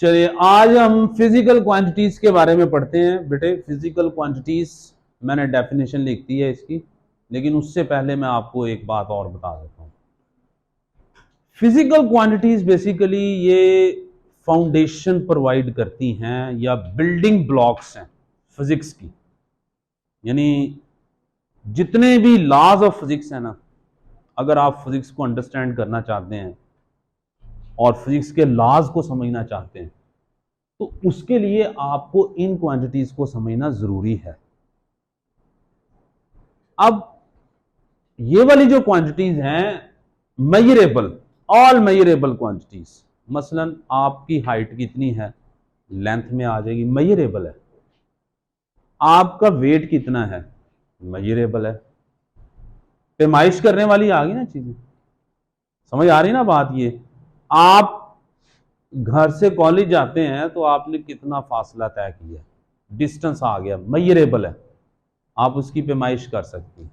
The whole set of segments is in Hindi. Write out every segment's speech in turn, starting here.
चलिए आज हम फिजिकल क्वांटिटीज के बारे में पढ़ते हैं। बेटे फिजिकल क्वांटिटीज मैंने डेफिनेशन लिख दी है इसकी, लेकिन उससे पहले मैं आपको एक बात और बता देता हूं। फिजिकल क्वांटिटीज बेसिकली ये फाउंडेशन प्रोवाइड करती हैं या बिल्डिंग ब्लॉक्स हैं फिजिक्स की। यानी जितने भी लॉज ऑफ फिजिक्स है ना, अगर आप फिजिक्स को अंडरस्टैंड करना चाहते हैं और फिजिक्स के लॉज को समझना चाहते हैं तो उसके लिए आपको इन क्वांटिटीज को समझना जरूरी है। अब ये वाली जो क्वांटिटीज हैं मेजरेबल, ऑल मेजरेबल क्वांटिटीज, मसलन आपकी हाइट कितनी है लेंथ में आ जाएगी, मेजरेबल है। आपका वेट कितना है मेजरेबल है। पैमाइश करने वाली आ गई ना चीजें, समझ आ रही ना बात। ये आप घर से कॉलेज जाते हैं तो आपने कितना फासला तय किया, डिस्टेंस आ गया, मेजरेबल है, आप उसकी पैमाइश कर सकते हैं।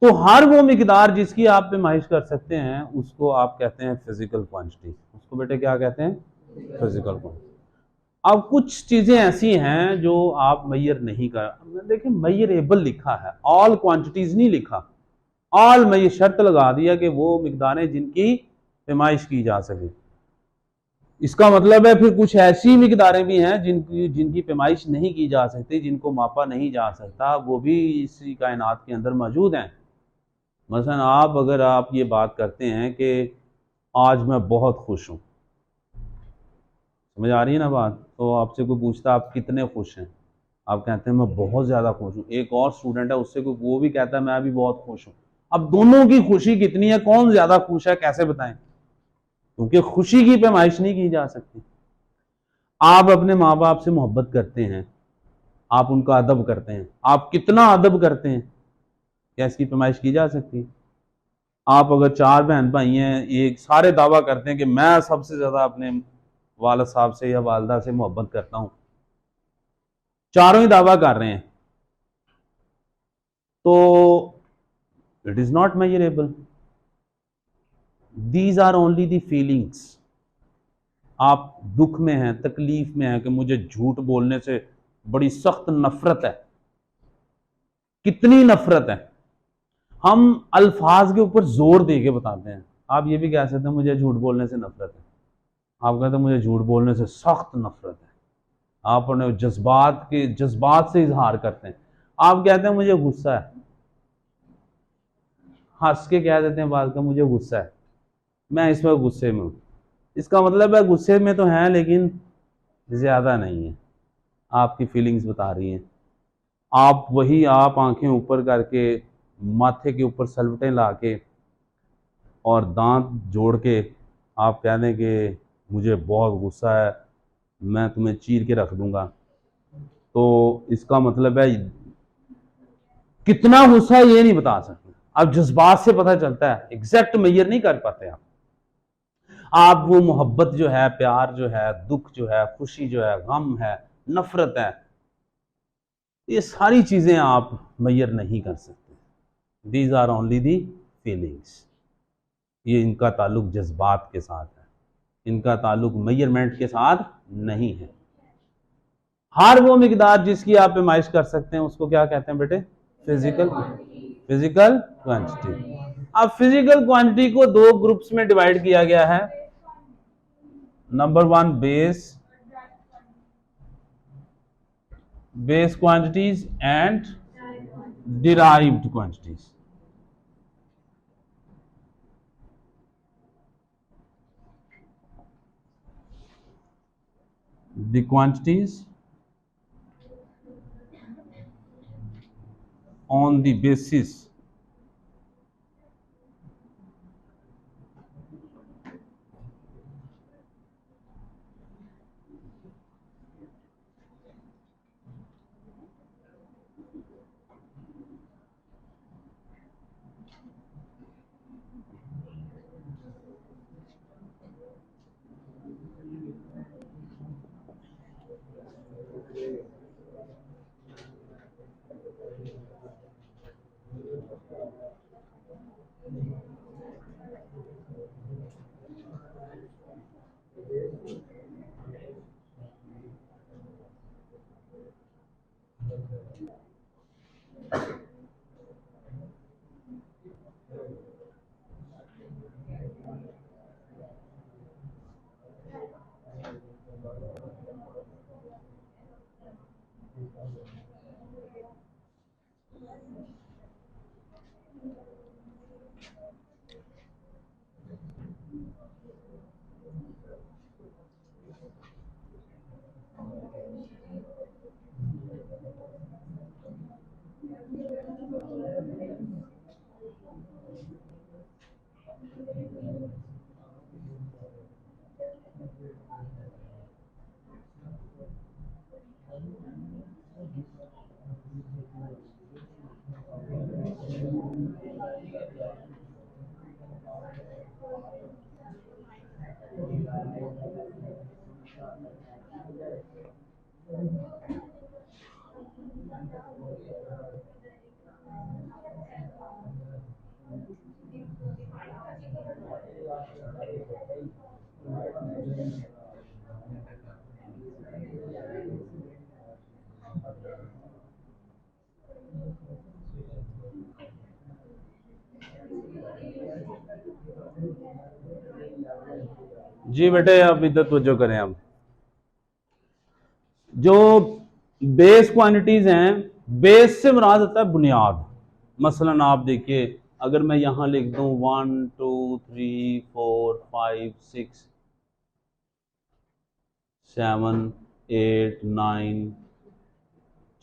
तो हर वो मिकदार जिसकी आप पैमाइश कर सकते हैं उसको आप कहते हैं फिजिकल क्वांटिटी। उसको बेटे क्या कहते हैं? Physical quantity. अब कुछ चीजें ऐसी हैं जो आप मैयर नहीं कर, देखिए मैयरेबल लिखा है, ऑल क्वांटिटीज नहीं लिखा। ऑल मैयर शर्त लगा दिया कि वो मिकदारें जिनकी पैमाइश की जा सके। इसका मतलब है फिर कुछ ऐसी मिकदारें भी हैं जिनकी जिनकी पैमाइश नहीं की जा सकती, जिनको मापा नहीं जा सकता, वो भी इसी कायनात के अंदर मौजूद हैं। मसलन अगर आप ये बात करते हैं कि आज मैं बहुत खुश हूं, समझ आ रही है ना बात, तो आपसे कोई पूछता आप कितने खुश हैं, आप कहते हैं मैं बहुत ज्यादा खुश हूं। एक और स्टूडेंट है, उससे कोई वो भी कहता है मैं भी बहुत खुश हूं। अब दोनों की खुशी कितनी है, कौन ज्यादा खुश है, कैसे बताएं? क्योंकि खुशी की पैमाइश नहीं की जा सकती। आप अपने माँ बाप से मोहब्बत करते हैं, आप उनका अदब करते हैं, आप कितना अदब करते हैं, क्या इसकी पैमाइश की जा सकती? आप अगर चार बहन भाई हैं, एक सारे दावा करते हैं कि मैं सबसे ज्यादा अपने वालिद साहब से या वालदा से मोहब्बत करता हूं, चारों ही दावा कर रहे हैं, तो it is not measurable. These are only the feelings. आप दुख में हैं, तकलीफ में हैं कि मुझे झूठ बोलने से बड़ी सख्त नफरत है। कितनी नफरत है, हम अल्फाज के ऊपर जोर दे के बताते हैं। आप ये भी कह सकते हैं मुझे झूठ बोलने से नफरत है, आप कहते हैं मुझे झूठ बोलने से सख्त नफरत है। आप अपने जज्बात से इजहार करते हैं। आप कहते हैं मुझे गुस्सा है, हंस के कह देते हैं बात का मुझे गुस्सा है, मैं इस वक्त गुस्से में हूं। इसका मतलब है गुस्से में तो हैं लेकिन ज्यादा नहीं है, आपकी फीलिंग्स बता रही हैं। आप आंखें ऊपर करके, माथे के ऊपर सलवटें ला के और दांत जोड़ के आप कह दें कि मुझे बहुत गुस्सा है, मैं तुम्हें चीर के रख दूंगा, तो इसका मतलब है कितना गुस्सा है ये नहीं बता सकते। अब जज्बात से पता चलता है, एग्जैक्ट मेजर नहीं कर पाते आप वो मोहब्बत जो है, प्यार जो है, दुख जो है, खुशी जो है, गम है, नफरत है, ये सारी चीजें आप मेजर नहीं कर सकते। These are only the feelings. ये इनका ताल्लुक जज्बात के साथ है, इनका ताल्लुक मेजरमेंट के साथ नहीं है। हर वो मिकदार जिसकी आप पैमाइश कर सकते हैं उसको क्या कहते हैं बेटे? Physical quantity. अब फिजिकल क्वांटिटी को दो ग्रुप्स में डिवाइड किया गया है। Number one base quantities and derived quantities. The quantities on the basis जी बेटे अब इधर तवज्जो करें। अब जो बेस क्वांटिटीज हैं, बेस से मुराद होता है बुनियाद। मसलन आप देखिए, अगर मैं यहां लिख दूं 1 2 3 4 5 6 7 8 9,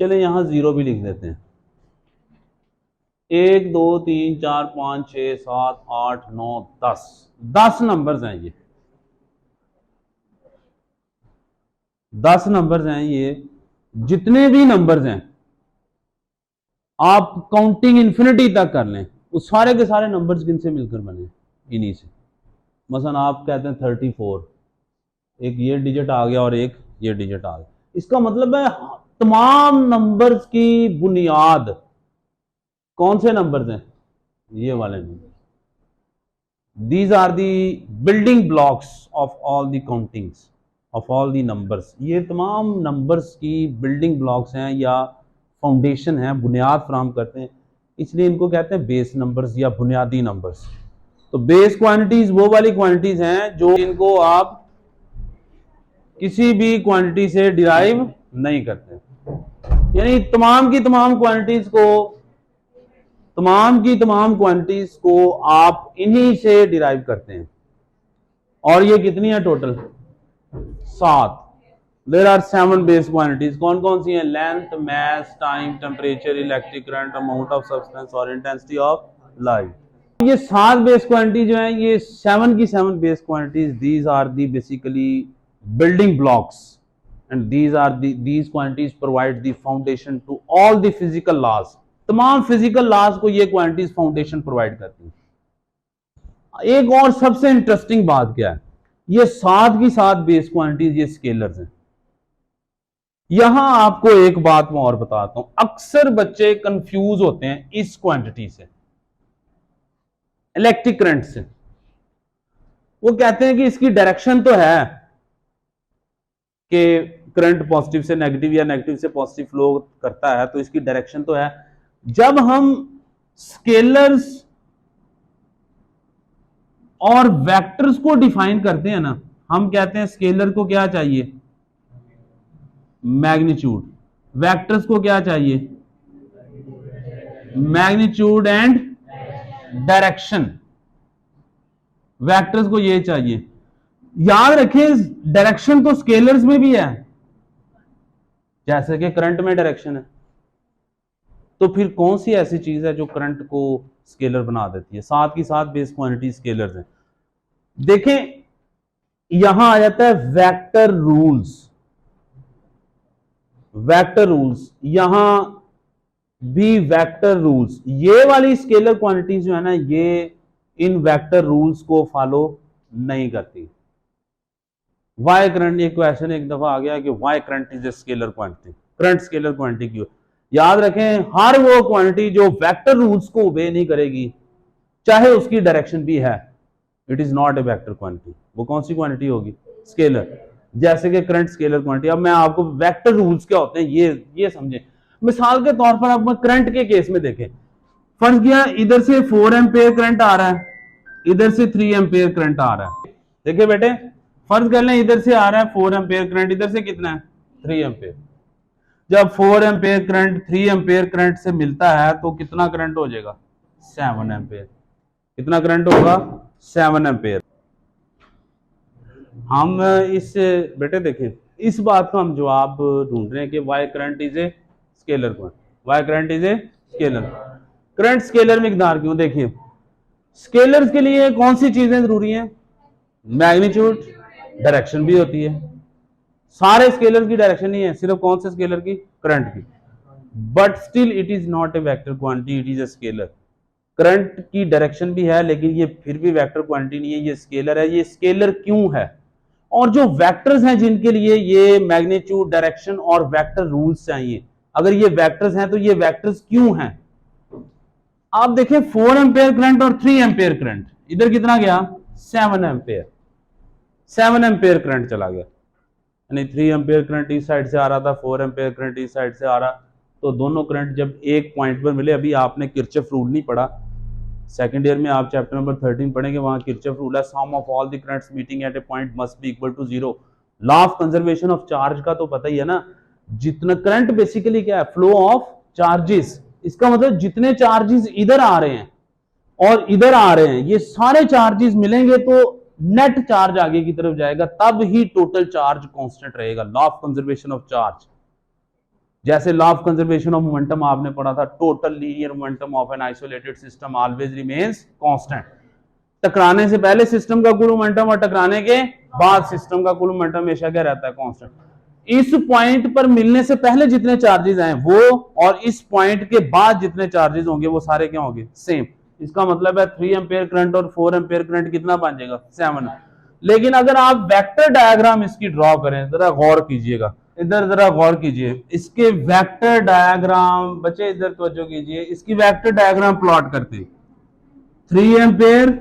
चले यहां 0 भी लिख देते हैं। 1 2 3 4 5 6 7 8 9 10, 10 नंबर्स हैं ये, 10 नंबर्स हैं ये। जितने भी नंबर्स हैं आप काउंटिंग इन्फिनिटी तक कर लें, उस सारे के सारे नंबर्स किन से मिलकर बने, इन्हीं से। मसलन आप कहते हैं 34, एक ये डिजिट आ गया और एक ये डिजिट आ गया, इसका मतलब है तमाम नंबर्स की बुनियाद कौन से नंबर्स हैं, ये वाले number. These are the building blocks of all the countings of all the numbers. ये तमाम नंबर्स की बिल्डिंग ब्लॉक्स हैं या फाउंडेशन है, बुनियाद फराहम करते हैं, इसलिए इनको कहते हैं बेस नंबर्स या बुनियादी नंबर्स। तो बेस क्वांटिटीज वो वाली क्वांटिटीज हैं जो इनको आप किसी भी क्वांटिटी से डिराइव नहीं करते, यानी तमाम की तमाम क्वांटिटीज को आप इन्हीं से डिराइव करते हैं। और ये कितनी है total, 7। There are 7 base quantities. कौन कौन सी हैं, length, mass, time, temperature, electric current, amount of substance और इंटेंसिटी ऑफ लाइट। ये 7 बेस क्वांटिटी जो हैं, ये 7 की 7 base quantities, these are the basically building blocks and these quantities provide the foundation to all the physical laws। तमाम फिजिकल लॉज को ये क्वांटिटीज फाउंडेशन प्रोवाइड करती हैं। एक और सबसे इंटरेस्टिंग बात क्या है, ये 7 की 7 बेस क्वांटिटीज ये स्केलर्स हैं। यहां आपको एक बात मैं और बताता हूं, अक्सर बच्चे कंफ्यूज होते हैं इस क्वांटिटी से, इलेक्ट्रिक करंट से। वो कहते हैं कि इसकी डायरेक्शन तो है कि करंट पॉजिटिव से नेगेटिव या नेगेटिव से पॉजिटिव फ्लो करता है, तो इसकी डायरेक्शन तो है। जब हम स्केलर्स और वेक्टर्स को डिफाइन करते हैं ना, हम कहते हैं स्केलर को क्या चाहिए, मैग्नीट्यूड, वेक्टर्स को क्या चाहिए, मैग्नीट्यूड एंड डायरेक्शन। वेक्टर्स को ये चाहिए। याद रखें डायरेक्शन तो स्केलर्स में भी है, जैसे कि करंट में डायरेक्शन है। तो फिर कौन सी ऐसी चीज है जो करंट को स्केलर बना देती है। 7 की 7 बेस क्वांटिटी स्केलर्स हैं। देखें यहां आ जाता है वेक्टर रूल्स, वेक्टर रूल्स, यहां भी वेक्टर रूल्स। ये वाली स्केलर क्वांटिटीज जो है ना, ये इन वेक्टर रूल्स को फॉलो नहीं करती। वाई करंट, ये क्वेश्चन एक दफा आ गया कि why current is a scalar quantity, current scalar quantity क्यों। याद रखें हर वो क्वांटिटी जो वेक्टर रूल्स को ओबे नहीं करेगी, चाहे उसकी डायरेक्शन भी है, it is not a vector quantity. वो कौन सी क्वांटिटी होगी, स्केलर। जैसे कि करंट स्केलर क्वांटिटी। अब मैं आपको वेक्टर रूल्स क्या होते हैं ये समझें। मिसाल के तौर पर आप करंट के केस में देखें, फर्ज किया इधर से 4 एम्पेयर करंट आ रहा है, इधर से 3 एम्पेयर करंट आ रहा है। देखिए बेटे, फर्ज कर लें इधर से आ रहा है 4 एम्पेयर करंट, इधर से कितना है 3 एम्पेयर। जब 4 एम्पेयर करंट 3 एम्पेयर करंट से मिलता है तो कितना करंट हो जाएगा, 7 एम्पेयर। कितना करंट होगा, 7 एम्पेयर। हम इस बेटे देखें इस बात का हम जवाब ढूंढ रहे हैं कि why current is a scalar quantity, why current is a scalar. Current scalar मिकदार क्यों। देखिए स्केलर्स के लिए कौन सी चीजें जरूरी हैं, मैग्नीट्यूड, डायरेक्शन भी होती है। सारे स्केलर की डायरेक्शन नहीं है, सिर्फ कौन से स्केलर की, करंट की। But still it is not a vector quantity, it is a scalar. Current की डायरेक्शन भी है लेकिन ये फिर भी वेक्टर क्वांटिटी नहीं है, ये स्केलर है। ये स्केलर क्यों है और जो वेक्टर्स हैं जिनके लिए ये मैग्नीट्यूड, डायरेक्शन और वेक्टर रूल्स चाहिए, अगर ये वेक्टर्स हैं तो ये वेक्टर्स क्यों हैं? आप देखें 4 एम्पेयर करंट और 3 एम्पेयर करंट, इधर कितना गया? 7 एम्पेयर, 7 एम्पेयर करंट चला गया, यानी 3 एम्पेयर करंट इस साइड से आ रहा था, 4 एम्पेयर करंट इस साइड से आ रहा, तो दोनों करंट जब एक पॉइंट पर मिले, अभी आपने किरचॉफ रूल नहीं पढ़ा, सेकंड ईयर में आप चैप्टर नंबर 13 पढ़ेंगे, वहां किरचॉफ रूल है, sum of all the currents meeting at a point must be equal to 0। Law of conservation of charge का तो पता ही है ना, जितना करंट बेसिकली क्या है? फ्लो ऑफ चार्जेस, इसका मतलब जितने चार्जेस इधर आ रहे हैं और इधर आ रहे हैं, ये सारे चार्जेस मिलेंगे तो नेट चार्ज आगे की तरफ जाएगा, तब ही टोटल चार्ज कांस्टेंट रहेगा। Law of conservation of charge, जैसे law of conservation of momentum आपने पढ़ा था, total linear momentum of an isolated system always remains constant. टकराने से पहले सिस्टम का कुल मोमेंटम और टकराने के बाद सिस्टम का कुल मोमेंटम हमेशा क्या रहता है? कांस्टेंट। इस पॉइंट पर मिलने से पहले जितने चार्जेस आए वो, और इस पॉइंट के बाद जितने चार्जेस होंगे वो सारे क्या होंगे? सेम। इसका मतलब है 3 एम्पेयर करंट और 4 एम्पेयर करंट कितना बन जाएगा? 7। लेकिन अगर आप वेक्टर डायग्राम इसकी ड्रॉ करें, जरा गौर कीजिएगा, इधर जरा गौर कीजिए, इसके वेक्टर डायग्राम, बच्चे इधर तवज्जो कीजिए, इसकी वेक्टर डायग्राम प्लॉट करते 3 एम्पेयर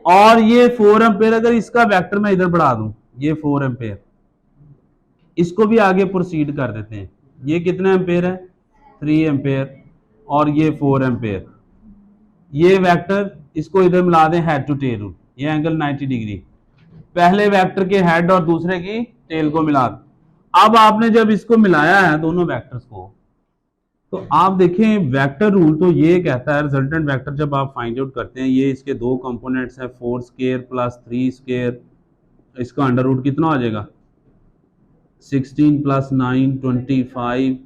और ये 4 एम्पेयर, अगर इसका वेक्टर मैं इधर बढ़ा दूं, ये 4 एम्पेयर, इसको भी आगे प्रोसीड कर देते हैं, ये कितने एम्पेयर है? 3 एम्पेयर और ये 4 एम्पेयर, ये वेक्टर इसको इधर मिला दें हेड टू टेल, ये एंगल 90 डिग्री, पहले वेक्टर के हेड और दूसरे की टेल को मिला दें। अब आपने जब इसको मिलाया है दोनों वेक्टर्स को, तो आप देखें वेक्टर रूल तो ये कहता है रिजल्टेंट वेक्टर जब आप फाइंड आउट करते हैं, ये इसके दो कंपोनेंट्स हैं, 4 स्क्वायर प्लस 3 स्क्वायर, इसका अंडर रूट कितना हो जाएगा? 16 प्लस 9 25,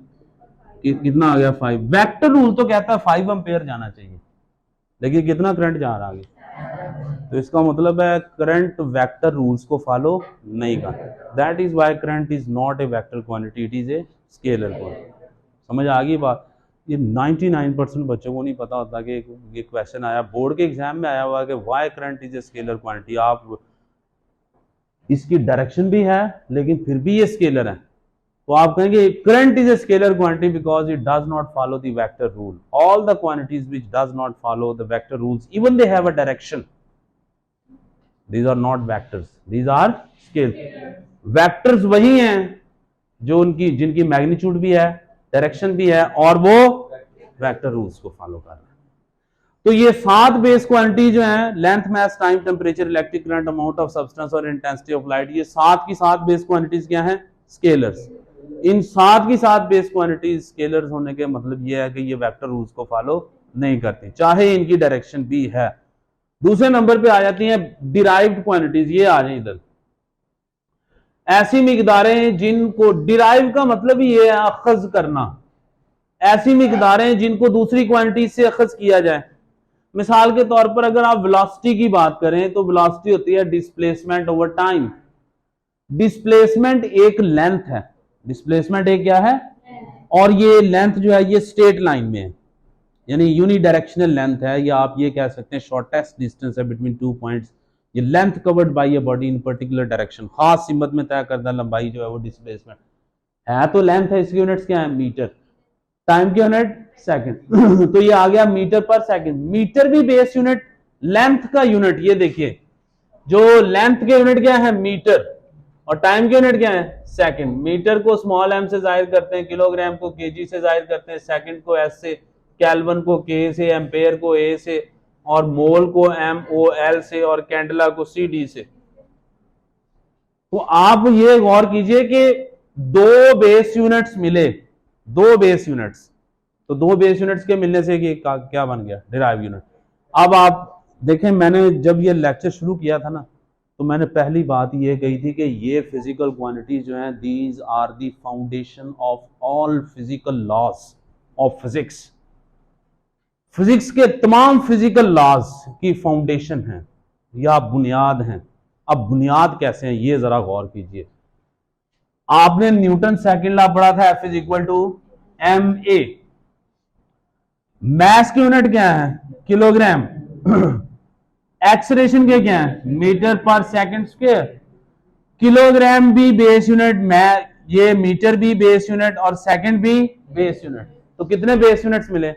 कितना आ गया? 5। वेक्टर रूल तो कहता है 5 एम्पेयर जाना चाहिए, लेकिन कितना करंट जा रहा है? तो इसका मतलब है करंट वेक्टर रूल्स को फॉलो नहीं करता। That is why current is not a vector quantity, it is a scalar quantity. समझ आ गई बात? ये 99% बच्चों को नहीं पता होता कि ये क्वेश्चन आया बोर्ड के एग्जाम में आया हुआ कि why current is a scalar quantity. आप इसकी डायरेक्शन भी है लेकिन फिर भी ये स्केलर है, तो आप कहेंगे current is a scalar quantity because it does not follow the vector rule. All the quantities which does not follow the vector rules even they have a direction, these are not vectors, these are scales। vectors वही हैं जो उनकी जिनकी मैग्नीट्यूड भी है, डायरेक्शन भी है और वो वेक्टर रूल्स को फॉलो कर रहे हैं। तो ये 7 बेस क्वांटिटी जो हैं, length, mass, time, temperature, electric current, amount of substance और इंटेंसिटी ऑफ लाइट, ये 7 की 7 बेस क्वांटिटीज क्या हैं? स्केलर्स। इन 7 की 7 बेस क्वांटिटीज स्केलर्स होने के मतलब ये है कि ये वेक्टर रूल्स को फॉलो नहीं करती, चाहे इनकी डायरेक्शन भी है। दूसरे नंबर पे आ जाती हैं डिराइव्ड क्वांटिटीज, ये आ जाए इधर, ऐसी मिकदारें जिनको, डिराइव का मतलब ही ये है अखज करना, ऐसी मिकदारें जिनको दूसरी क्वांटिटी से अखज किया जाए। मिसाल के तौर पर अगर आप वेलोसिटी की बात करें तो वेलोसिटी होती है डिस्प्लेसमेंट ओवर टाइम। डिस्प्लेसमेंट एक लेंथ है, डिस्प्लेसमेंट एक क्या है? और ये लेंथ जो है ये स्ट्रेट लाइन में है, यानी यूनिडायरेक्शनल लेंथ है, या आप ये कह सकते हैं शॉर्टेस्ट डिस्टेंस है बिटवीन 2 पॉइंट्स। ये length covered by a body in particular direction, खास सिमत में तय करदा लंबाई जो है वो डिस्प्लेसमेंट है। तो लेंथ है, इसकी यूनिट्स क्या है? मीटर। टाइम की यूनिट सेकंड। तो ये आ गया मीटर पर सेकंड। मीटर भी बेस यूनिट, लेंथ का यूनिट, ये देखिए जो लेंथ के यूनिट क्या है? मीटर, और टाइम की यूनिट क्या है? सेकंड। मीटर को स्मॉल एम से जाहिर करते हैं, किलोग्राम को केजी से जाहिर करते हैं, सेकंड को एस से, केल्विन को के से, एम्पेयर को ए से, और मोल को MOL से, और कैंडला को CD से। तो आप ये गौर कीजिए कि 2 बेस यूनिट्स मिले, 2 बेस यूनिट्स, तो 2 बेस यूनिट्स के मिलने से क्या बन गया? Derive unit. अब आप देखें, मैंने जब ये लेक्चर शुरू किया था ना, तो मैंने पहली बात ये कही थी कि ये फिजिकल क्वांटिटीज जो हैं, these are the foundation of all physical laws of physics. Physics के तमाम फिजिकल लॉज की फाउंडेशन है या बुनियाद हैं। अब बुनियाद कैसे हैं ये जरा गौर कीजिए। आपने न्यूटन सेकंड लॉ पढ़ा था, F = ma। मैस की यूनिट क्या है? किलोग्राम। एक्सलेरेशन के क्या है, मीटर पर सेकंड स्क्वायर। किलोग्राम भी बेस यूनिट, मैं ये मीटर भी बेस यूनिट और सेकंड भी बेस यूनिट। तो कितने बेस यूनिट्स मिले,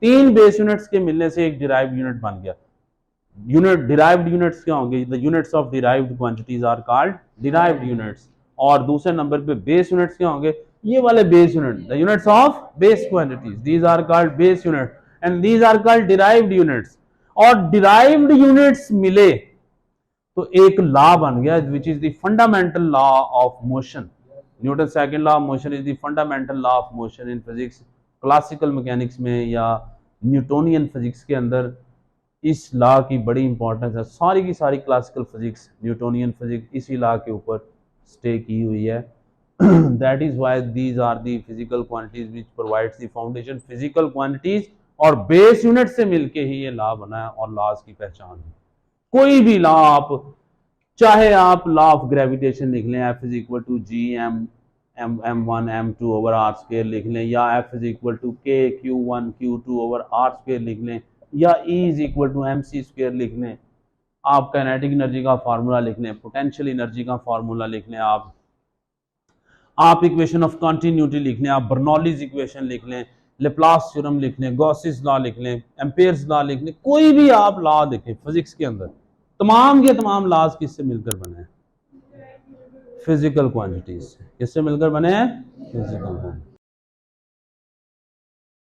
तीन बेस यूनिट्स के मिलने से एक डिराइव्ड यूनिट बन गया। यूनिट डिराइव्ड यूनिट्स क्या होंगे, the units of derived quantities are called derived units. और दूसरे नंबर पे बेस यूनिट्स क्या होंगे, ये वाले base unit, the units of base quantities, these are called base unit and these are called derived units. और डिराइव्ड यूनिट्स मिले तो एक लॉ बन गया which is the fundamental law of motion. Newton second law of motion is the fundamental law of motion in physics. Classical mechanics में या न्यूटोनियन फिजिक्स के अंदर इस लॉ की बड़ी इंपॉर्टेंस है। सारी की सारी क्लासिकल फिजिक्स, न्यूटोनियन फिजिक्स इसी लॉ के ऊपर स्टे की हुई है। That is why these are the physical quantities which provides the foundation. Physical quantities और बेस यूनिट से मिलके ही ये लॉ बना है और लॉज की पहचान है। कोई भी लॉ आप, चाहे आप लॉ ऑफ ग्रेविटेशन लिख लें, F is equal to G m1 m2 over r square लिख लें, या F is equal to k q1 q2 over r square लिख लें, या E is equal to mc square लिख लें, आप काइनेटिक एनर्जी का फार्मूला लिख लें, पोटेंशियल एनर्जी का फार्मूला लिख लें, आप इक्वेशन ऑफ कंटिन्यूटी लिख लें, आप बर्नौलीज इक्वेशन लिख लें, लेप्लास थ्योरम लिख लें, गॉसिस लॉ लिख लें, एम्पेयर्स लॉ लिख लें, कोई भी आप लॉ देखें फिजिक्स के अंदर, तमाम के तमाम लॉज किससे मिलकर बने हैं, फिजिकल क्वांटिटीज से। किससे मिलकर बने हैं, फिजिकल क्वांटिटीज।